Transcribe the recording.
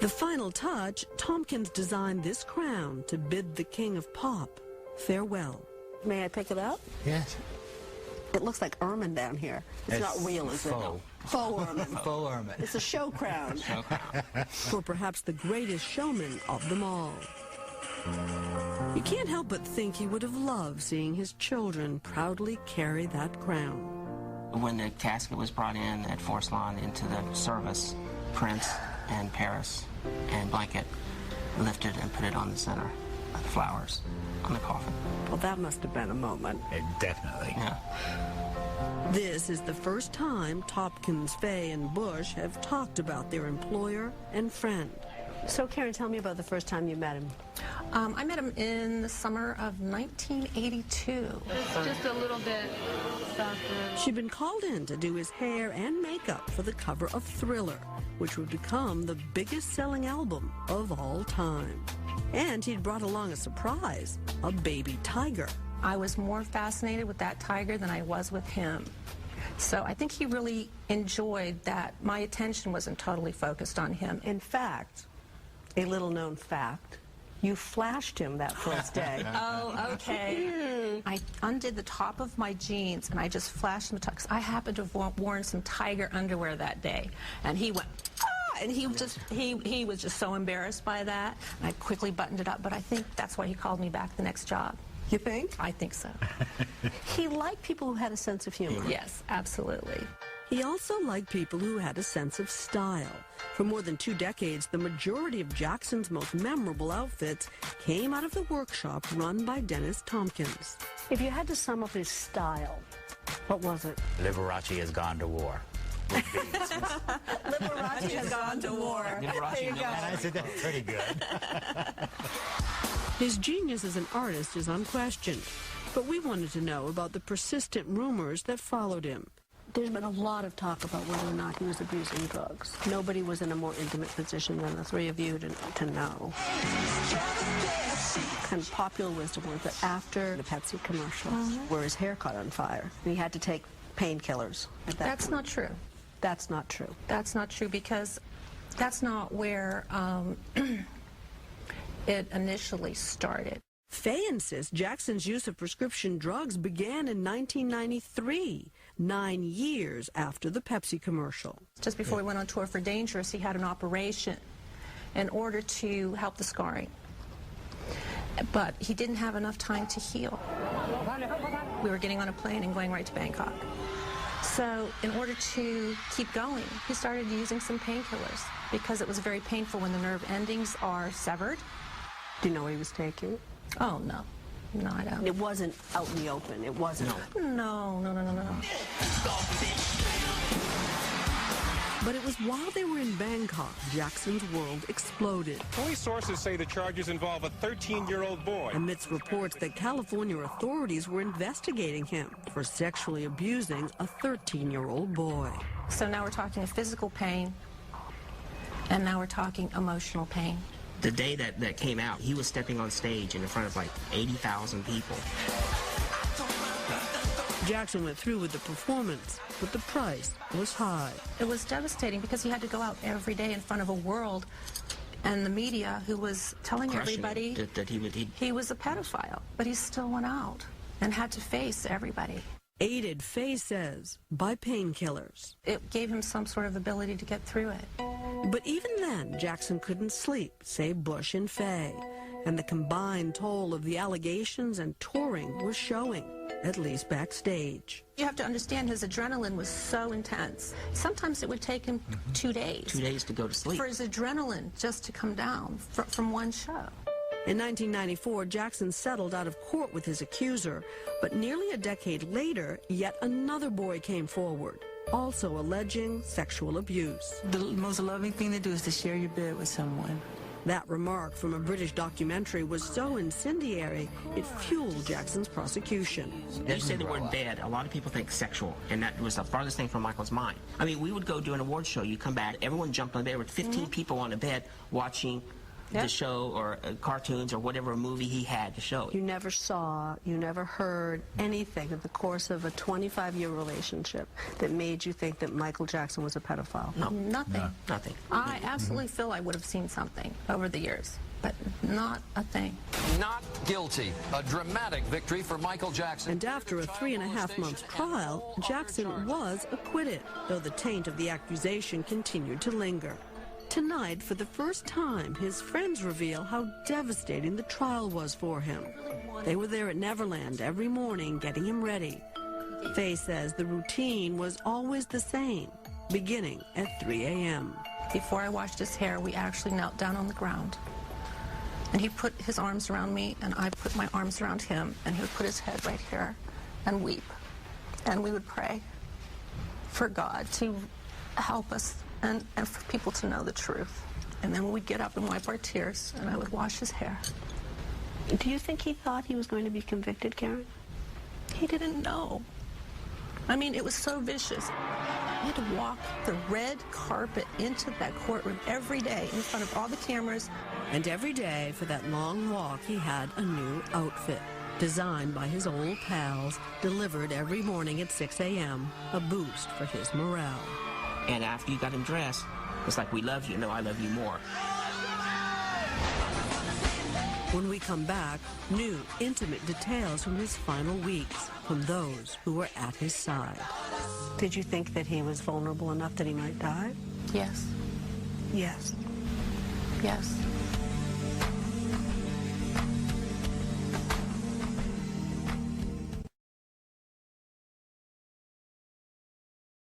The final touch, Tompkins designed this crown to bid the king of pop farewell. May I pick it up? Yes. It looks like ermine down here. It's not real, is it? Faux ermine. Faux ermine. It's a show crown. For perhaps the greatest showman of them all. You can't help but think he would have loved seeing his children proudly carry that crown. When the casket was brought in at Forest Lawn into the service, Prince and Paris and Blanket lifted and put it on the center of the flowers on the coffin. Well, that must have been a moment. Definitely. Yeah. This is the first time Tompkins, Faye, and Bush have talked about their employer and friend. So, Karen, tell me about the first time you met him. I met him in the summer of 1982. Just a little bit softer. She'd been called in to do his hair and makeup for the cover of Thriller, which would become the biggest-selling album of all time. And he'd brought along a surprise, a baby tiger. I was more fascinated with that tiger than I was with him. So I think he really enjoyed that my attention wasn't totally focused on him. In fact, a little-known fact, you flashed him that first day. Oh, okay. I undid the top of my jeans and I just flashed him because I happened to have worn some tiger underwear that day. And he went, ah! And he was just so embarrassed by that. And I quickly buttoned it up, but I think that's why he called me back the next job. You think? I think so. He liked people who had a sense of humor. Yes, absolutely. He also liked people who had a sense of style. For more than 2 decades, the majority of Jackson's most memorable outfits came out of the workshop run by Dennis Tompkins. If you had to sum up his style, what was it? Liberace has gone to war. Liberace has gone to war. There you go. And I said that's pretty good. His genius as an artist is unquestioned, but we wanted to know about the persistent rumors that followed him. There's been a lot of talk about whether or not he was abusing drugs. Nobody was in a more intimate position than the three of you to know. Kind of popular wisdom was that after the Pepsi commercial, where his hair caught on fire, he had to take painkillers. That's not true. That's not true. That's not true because that's not where it initially started. Faye insists Jackson's use of prescription drugs began in 1993, 9 years after the Pepsi commercial. Just before we went on tour for Dangerous, he had an operation in order to help the scarring. But he didn't have enough time to heal. We were getting on a plane and going right to Bangkok. So in order to keep going, he started using some painkillers because it was very painful when the nerve endings are severed. Do you know what he was taking? Oh, no. No, I don't. It wasn't out in the open. It wasn't. No. But it was while they were in Bangkok, Jackson's world exploded. Police sources say the charges involve a 13-year-old boy. Amidst reports that California authorities were investigating him for sexually abusing a 13-year-old boy. So now we're talking physical pain, and now we're talking emotional pain. The day that came out, he was stepping on stage in front of like 80,000 people. Jackson went through with the performance, but the price was high. It was devastating because he had to go out every day in front of a world and the media who was telling everybody that he was a pedophile. But he still went out and had to face everybody. Aided, Faye says, by painkillers. It gave him some sort of ability to get through it. But even then, Jackson couldn't sleep, say Bush and Faye. And the combined toll of the allegations and touring was showing, at least backstage. You have to understand his adrenaline was so intense. Sometimes it would take him 2 days. 2 days to go to sleep. For his adrenaline just to come down from one show. In 1994, Jackson settled out of court with his accuser, but nearly a decade later, yet another boy came forward, also alleging sexual abuse. The most loving thing to do is to share your bed with someone. That remark from a British documentary was so incendiary, it fueled Jackson's prosecution. You say the word bed, a lot of people think sexual, and that was the farthest thing from Michael's mind. I mean, we would go do an award show, you come back, everyone jumped on the bed with 15 people on a bed watching the show or cartoons or whatever movie he had to show. You never saw, you never heard anything in the course of a 25-year relationship that made you think that Michael Jackson was a pedophile? No. Nothing. No. Nothing. I absolutely feel I would have seen something over the years, but not a thing. Not guilty. A dramatic victory for Michael Jackson. And after a 3.5-month trial, Jackson was acquitted, though the taint of the accusation continued to linger. Tonight, for the first time, his friends reveal how devastating the trial was for him. They were there at Neverland every morning getting him ready. Faye says the routine was always the same, beginning at 3 a.m. Before I washed his hair, we actually knelt down on the ground. And he put his arms around me, and I put my arms around him, and he would put his head right here and weep. And we would pray for God to help us and for people to know the truth. And then we'd get up and wipe our tears, and I would wash his hair. Do you think he thought he was going to be convicted, Karen? He didn't know. I mean, it was so vicious. He had to walk the red carpet into that courtroom every day in front of all the cameras. And every day for that long walk, he had a new outfit, designed by his old pals, delivered every morning at 6 a.m., a boost for his morale. And after you got him dressed, it's like, we love you. No, I love you more. When we come back, new, intimate details from his final weeks from those who were at his side. Did you think that he was vulnerable enough that he might die? Yes. Yes. Yes.